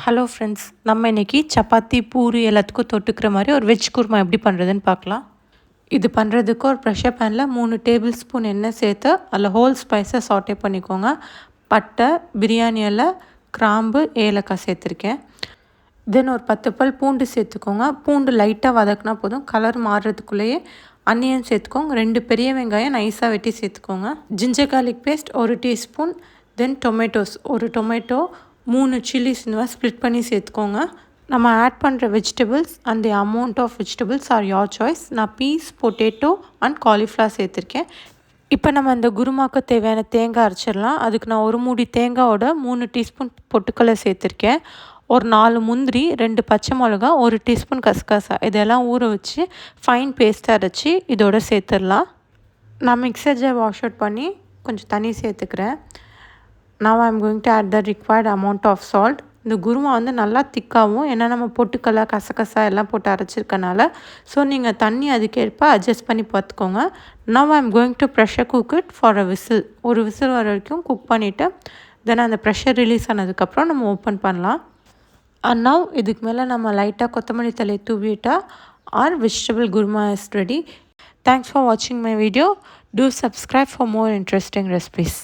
Hello friends, நம்ம இன்றைக்கி சப்பாத்தி பூரி எல்லாத்துக்கும் தொட்டுக்கிற மாதிரி ஒரு வெஜ் குருமா எப்படி பண்ணுறதுன்னு பார்க்கலாம். இது பண்ணுறதுக்கு ஒரு ப்ரெஷர் பேனில் 3 டேபிள் ஸ்பூன் எண்ணெய் சேர்த்து அதில் ஹோல் ஸ்பைஸை சாட்டே பண்ணிக்கோங்க. பட்டை, பிரியாணி இலை, கிராம்பு, ஏலக்காய் சேர்த்துருக்கேன். தென் ஒரு 10 பல் பூண்டு சேர்த்துக்கோங்க. பூண்டு லைட்டாக வதக்கினா போதும். கலர் மாறுறதுக்குள்ளேயே அன்னியன் சேர்த்துக்கோங்க. 2 பெரிய வெங்காயம் நைஸாக வெட்டி சேர்த்துக்கோங்க. Ginger garlic paste 1 teaspoon. Then tomatoes 1 tomato, 3 chillies இந்த மாதிரி ஸ்ப்ளிட் பண்ணி சேர்த்துக்கோங்க. நம்ம ஆட் பண்ணுற vegetables and the amount of vegetables are your choice. நான் பீஸ், பொட்டேட்டோ அண்ட் காலிஃப்ளவர் சேர்த்துருக்கேன். இப்போ நம்ம இந்த குருமாவுக்கு தேவையான தேங்காய் அரைச்சிடலாம். அதுக்கு நான் ஒரு மூடி தேங்காயோட 3 டீஸ்பூன் பொட்டுக்கடலை சேர்த்துருக்கேன். ஒரு 4 முந்திரி, 2 பச்சை மிளகா, 1 டீஸ்பூன் கசகசா இதெல்லாம் ஊற வச்சு ஃபைன் பேஸ்ட்டாக அரைச்சி இதோட சேர்த்துடலாம். நான் மிக்சர் ஜார் வாஷ் அவுட் பண்ணி கொஞ்சம் தண்ணி சேர்த்துக்கிறேன். Now I am going to add the required amount of salt. இந்த குருமா வந்து நல்லா திக்காகவும், ஏன்னா நம்ம பொட்டுக்கடலை, கசகசா எல்லாம் போட்டு அரைச்சிருக்கனால. ஸோ நீங்கள் தண்ணி அதுக்கேற்ப அட்ஜஸ்ட் பண்ணி பார்த்துக்கோங்க. Now I am going to pressure cook it for a whistle. ஒரு விசில் வர வரைக்கும் குக் பண்ணிவிட்டு தென் அந்த ப்ரெஷர் ரிலீஸ் ஆனதுக்கப்புறம் நம்ம ஓப்பன் பண்ணலாம். அண்ட் now இதுக்கு மேலே நம்ம லைட்டாக கொத்தமல்லி தலையை தூவிட்டா our vegetable gurma is ready. Thanks for watching my video. Do subscribe for more interesting recipes.